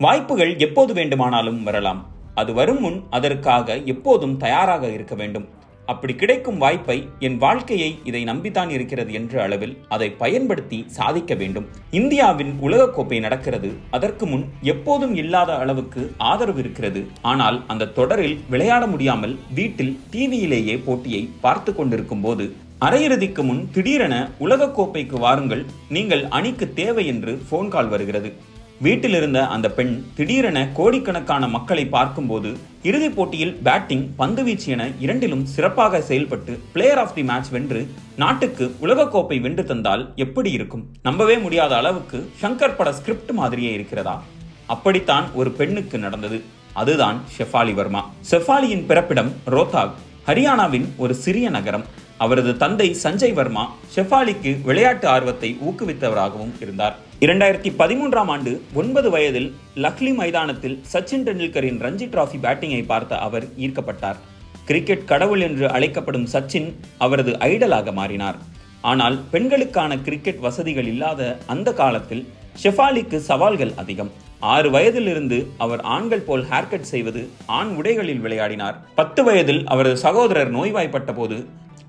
வாய்ப்புகள் எப்போது வேண்டுமானாலும் வரலாம். அது வரும் முன் அதற்காக எப்போதும் தயாராக இருக்க வேண்டும். அப்படி கிடைக்கும் வாய்ப்பை என் வாழ்க்கையை இதை நம்பித்தான் இருக்கிறது என்ற அளவில் அதை பயன்படுத்தி சாதிக்க வேண்டும். இந்தியாவின் உலகக்கோப்பை நடக்கிறது. அதற்கு முன் எப்போதும் இல்லாத அளவுக்கு ஆதரவு இருக்கிறது. ஆனால் அந்த தொடரில் விளையாட முடியாமல் வீட்டில் டிவியிலேயே போட்டியை பார்த்து கொண்டிருக்கும் போது அரையிறுதிக்கு முன் திடீரென உலகக்கோப்பைக்கு வாருங்கள், நீங்கள் அணிக்கு தேவை என்று போன் கால் வருகிறது. வீட்டில் இருந்த அந்த பெண் திடீரென கோடிக்கணக்கான மக்களை பார்க்கும்போது இறுதிப் போட்டியில் பேட்டிங், பந்துவீச்சு என இரண்டிலும் சிறப்பாக செயல்பட்டு பிளேயர் ஆஃப் தி மேட்ச் வென்று நாட்டுக்கு உலகக்கோப்பை வென்று தந்தால் எப்படி இருக்கும்? நம்பவே முடியாத அளவுக்கு ஷங்கர் பட ஸ்கிரிப்ட் மாதிரியே இருக்கிறதா? அப்படித்தான் ஒரு பெண்ணுக்கு நடந்தது. அதுதான் ஷெஃபாலி வர்மா. ஷெஃபாலியின் பிறப்பிடம் ரோத்தாக், ஹரியானாவின் ஒரு சிறிய நகரம். அவரது தந்தை சஞ்சய் வர்மா ஷெஃபாலிக்கு விளையாட்டு ஆர்வத்தை ஊக்குவித்தவராகவும் இருந்தார். 2013ஆம் ஆண்டு 9 வயதில் லக்லி மைதானத்தில் சச்சின் டெண்டுல்கரின் ரஞ்சி டிராபி பேட்டிங்கை பார்த்த அவர் ஈர்க்கப்பட்டார். கிரிக்கெட் கடவுள் என்று அழைக்கப்படும் சச்சின் அவரது ஐடலாக மாறினார். ஆனால் பெண்களுக்கான கிரிக்கெட் வசதிகள் இல்லாத அந்த காலத்தில் ஷெஃபாலிக்கு சவால்கள் அதிகம். 6 வயதிலிருந்து அவர் ஆண்கள் போல் ஹேர்கட் செய்வது, ஆண் உடைகளில் விளையாடினார். 10 வயதில் அவரது சகோதரர் நோய்வாய்ப்பட்ட போது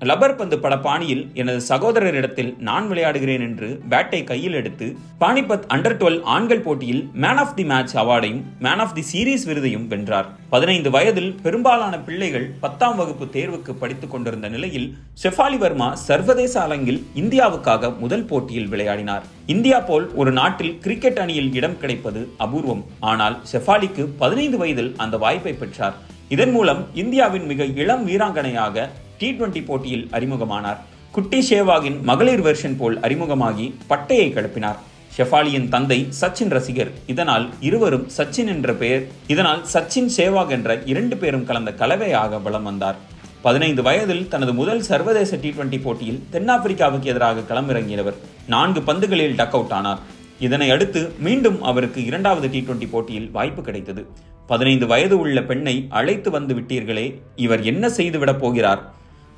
லப்பர் பந்து பட பாணியில் எனது சகோதரரிடத்தில் நான் விளையாடுகிறேன் என்று பேட்டை கையில் எடுத்து பானிபத் அண்டர் 12 ஆண்கள் போட்டியில் மேன் ஆஃப் தி மேட்ச் அவார்டையும் மேன் ஆஃப் தி சீரீஸ் விருதையும் வென்றார். 15 வயதில் பெரும்பாலான பிள்ளைகள் 10ஆம் வகுப்பு தேர்வுக்கு படித்துக் கொண்டிருந்த நிலையில் ஷெஃபாலி வர்மா சர்வதேச அரங்கில் இந்தியாவுக்காக முதல் போட்டியில் விளையாடினார். இந்தியா போல் ஒரு நாட்டில் கிரிக்கெட் அணியில் இடம் கிடைப்பது அபூர்வம். ஆனால் ஷெஃபாலிக்கு 15 வயதில் அந்த வாய்ப்பை பெற்றார். இதன் மூலம் இந்தியாவின் மிக இளம் வீராங்கனையாக T20 போட்டியில் அறிமுகமானார். குட்டி ஷேவாகின் மகளிர் வெர்ஷன் போல் அறிமுகமாகி பட்டையை கிளப்பினார். ஷெஃபாலியின் தந்தை சச்சின் ரசிகர். இதனால் இருவரும் சச்சின் என்ற பெயர், இதனால் சச்சின் சேவாக் என்ற 2 பேரும் கலந்த கலவையாக வலம் வந்தார். 15 வயதில் தனது முதல் சர்வதேச T20 போட்டியில் தென்னாப்பிரிக்காவுக்கு எதிராக களமிறங்கியவர் 4 பந்துகளில் டக் அவுட் ஆனார். இதனை அடுத்து மீண்டும் அவருக்கு 2வது T20 போட்டியில் வாய்ப்பு கிடைத்தது. 15 வயது உள்ள பெண்ணை அழைத்து வந்து விட்டீர்களே, இவர் என்ன செய்துவிடப் போகிறார்?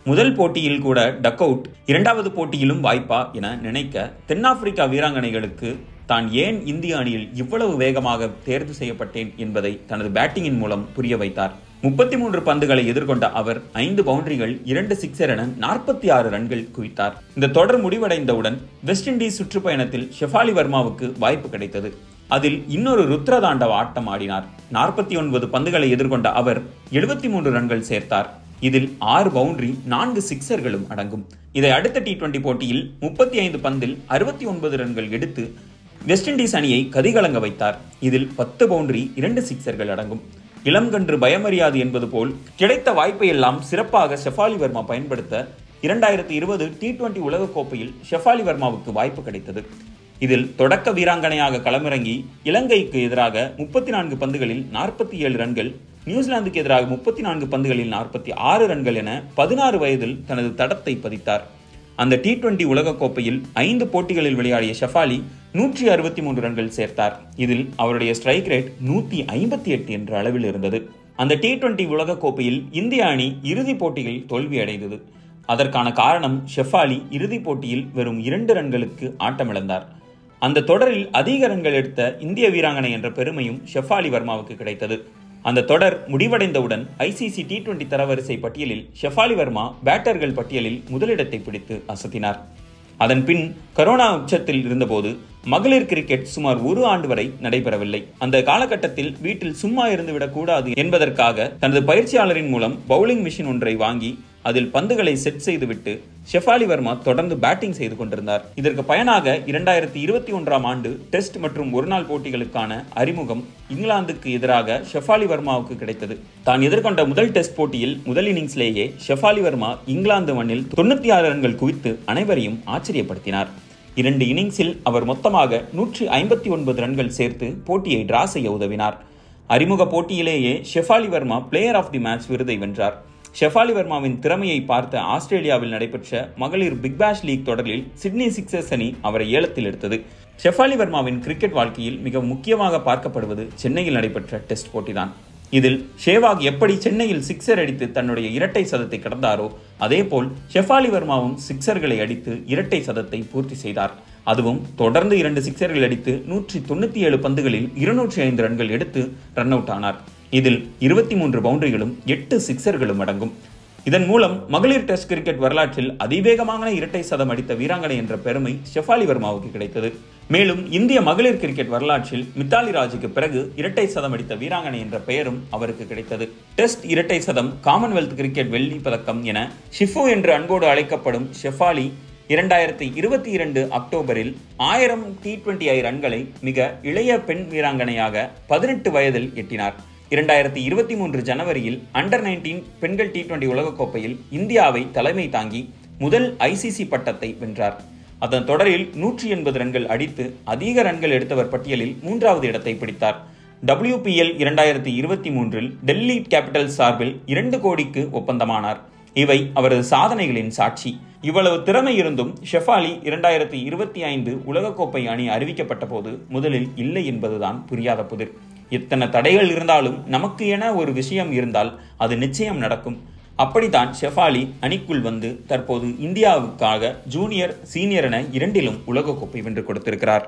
முதல் போட்டியில் கூட டக் அவுட், 2வது போட்டியிலும் வாய்ப்பா என நினைக்க தென்னாப்பிரிக்கா வீராங்கனைகளுக்கு தான் ஏன் இந்திய அணியில் இவ்வளவு வேகமாக தேர்வு செய்யப்பட்டேன் என்பதை தனது பேட்டிங்கின் மூலம் புரிய வைத்தார். 33 பந்துகளை எதிர்கொண்ட அவர் 5 பவுண்டரிகள், 2 சிக்ஸர் என 46 ரன்கள் குவித்தார். இந்த தொடர் முடிவடைந்தவுடன் வெஸ்ட் இண்டீஸ் சுற்றுப்பயணத்தில் ஷெஃபாலி வர்மாவுக்கு வாய்ப்பு கிடைத்தது. அதில் இன்னொரு ருத்ரதாண்டவ ஆட்டம் ஆடினார். 49 பந்துகளை எதிர்கொண்ட அவர் 73 ரன்கள் சேர்த்தார். இதில் 6 பவுண்டரி, 4 சிக்ஸர்களும் அடங்கும். இதை அடுத்த T20 போட்டியில் 35 பந்தில் 69 ரன்கள் எடுத்து வெஸ்ட் இண்டீஸ் அணியை கதிகலங்க வைத்தார். இதில் 10 பவுண்டரி, 2 சிக்ஸர்கள் அடங்கும். இளங்கன்று பயமறியாது என்பது போல் கிடைத்த வாய்ப்பை எல்லாம் சிறப்பாக ஷெஃபாலி வர்மா பயன்படுத்த 2020 T20 உலகக்கோப்பையில் ஷெஃபாலி வர்மாவுக்கு வாய்ப்பு கிடைத்தது. இதில் தொடக்க வீராங்கனையாக களமிறங்கி இலங்கைக்கு எதிராக 34 பந்துகளில் 47 ரன்கள், நியூசிலாந்துக்கு எதிராக 34 பந்துகளில் 46 ரன்கள் என 16 வயதில் தனது தடத்தை பதித்தார். அந்த T20 உலகக்கோப்பையில் 5 போட்டிகளில் விளையாடிய ஷெஃபாலி 163 ரன்கள் சேர்த்தார். இதில் அவருடைய ஸ்ட்ரைக் ரேட் 158 என்ற அளவில் இருந்தது. அந்த T20 உலகக்கோப்பையில் இந்திய அணி இறுதிப் போட்டிகளில் தோல்வியடைந்தது. அதற்கான காரணம் ஷெஃபாலி இறுதிப் போட்டியில் வெறும் 2 ரன்களுக்கு ஆட்டமிழந்தார். அந்த தொடரில் அதிக ரன்கள் எடுத்த இந்திய வீராங்கனை என்ற பெருமையும் ஷெஃபாலி வர்மாவுக்கு கிடைத்தது. அந்த தொடர் முடிவடைந்தவுடன் ICC T20 தரவரிசை பட்டியலில் ஷெஃபாலி வர்மா பேட்டர்கள் பட்டியலில் முதலிடத்தை பிடித்து அசத்தினார். அதன் பின் கரோனா உச்சத்தில் இருந்தபோது மகளிர் கிரிக்கெட் சுமார் 1 ஆண்டு வரை நடைபெறவில்லை. அந்த காலகட்டத்தில் வீட்டில் சும்மா இருந்துவிடக் கூடாது என்பதற்காக தனது பயிற்சியாளரின் மூலம் பவுலிங் மிஷின் ஒன்றை வாங்கி அதில் பந்துகளை செட் செய்துவிட்டு ஷெஃபாலி வர்மா தொடர்ந்து பேட்டிங் செய்து கொண்டிருந்தார். இதற்கு பயனாக 2021ஆம் ஆண்டு டெஸ்ட் மற்றும் ஒருநாள் போட்டிகளுக்கான அறிமுகம் இங்கிலாந்துக்கு எதிராக ஷெஃபாலி வர்மாவுக்கு கிடைத்தது. தான் எதிர்கொண்ட முதல் டெஸ்ட் போட்டியில் முதல் இன்னிங்ஸ்லேயே ஷெஃபாலி வர்மா இங்கிலாந்து மண்ணில் 96 ரன்கள் குவித்து அனைவரையும் ஆச்சரியப்படுத்தினார். 2 இன்னிங்ஸில் அவர் மொத்தமாக 159 ரன்கள் சேர்த்து போட்டியை டிரா செய்ய உதவினார். அறிமுக போட்டியிலேயே Shafali Verma player of the match விருதை வென்றார். ஷெஃபாலி வர்மாவின் திறமையை பார்த்த ஆஸ்திரேலியாவில் நடைபெற்ற மகளிர் பிக் பேஷ் லீக் தொடரில் சிட்னி சிக்ஸர்ஸ் அணி அவரை ஏலத்தில் எடுத்தது. ஷெஃபாலி வர்மாவின் கிரிக்கெட் வாழ்க்கையில் மிக முக்கியமாக பார்க்கப்படுவது சென்னையில் நடைபெற்ற டெஸ்ட் போட்டிதான். இதில் ஷேவாக் எப்படி சென்னையில் சிக்ஸர் அடித்து தன்னுடைய இரட்டை சதத்தை கடந்தாரோ அதேபோல் ஷெஃபாலி வர்மாவும் சிக்ஸர்களை அடித்து இரட்டை சதத்தை பூர்த்தி செய்தார். அதுவும் தொடர்ந்து 2 சிக்சர்கள் அடித்து 197 பந்துகளில் 205 ரன்கள் எடுத்து ரன் அவுட் ஆனார். இதில் 23 பவுண்டரிகளும் 8 சிக்சர்களும் அடங்கும். இதன் மூலம் மகளிர் டெஸ்ட் கிரிக்கெட் வரலாற்றில் அதிவேகமான இரட்டை சதம் அடித்த வீராங்கனை என்ற பெருமை ஷெஃபாலி வர்மாவுக்கு கிடைத்தது. மேலும் இந்திய மகளிர் கிரிக்கெட் வரலாற்றில் மித்தாலி ராஜுக்கு பிறகு இரட்டை சதம் அடித்த வீராங்கனை என்ற பெயரும் அவருக்கு கிடைத்தது. டெஸ்ட் இரட்டை சதம், காமன்வெல்த் கிரிக்கெட் வெள்ளி பதக்கம் என ஷிஃபு என்று அன்போடு அழைக்கப்படும் ஷெஃபாலி 2022 அக்டோபரில் 1000 T20I ரன்களை மிக இளைய பெண் வீராங்கனையாக 18 வயதில் எட்டினார். 2023 ஜனவரியில் அண்டர்-19 பெண்கள் T20 உலகக்கோப்பையில் இந்தியாவை தலைமை தாங்கி முதல் ICC பட்டத்தை வென்றார். அதன் தொடரில் 180 ரன்கள் அடித்து அதிக ரன்கள் எடுத்தவர் பட்டியலில் 3வது இடத்தை பிடித்தார். WPL 2023 டெல்லி கேபிட்டல்ஸ் சார்பில் 2 கோடிக்கு ஒப்பந்தமானார். இவை அவரது சாதனைகளின் சாட்சி. இவ்வளவு திறமை இருந்தும் ஷெஃபாலி 2025 உலகக்கோப்பை அணி அறிவிக்கப்பட்ட போது முதலில் இல்லை என்பதுதான் புரியாத புதிர். எத்தனை தடைகள் இருந்தாலும் நமக்கு என ஒரு விஷயம் இருந்தால் அது நிச்சயம் நடக்கும். அப்படித்தான் ஷெஃபாலி அணிக்குள் வந்து தற்போது இந்தியாவுக்காக ஜூனியர், சீனியர் என 2லும் உலகக்கோப்பை வென்று கொடுத்திருக்கிறார்.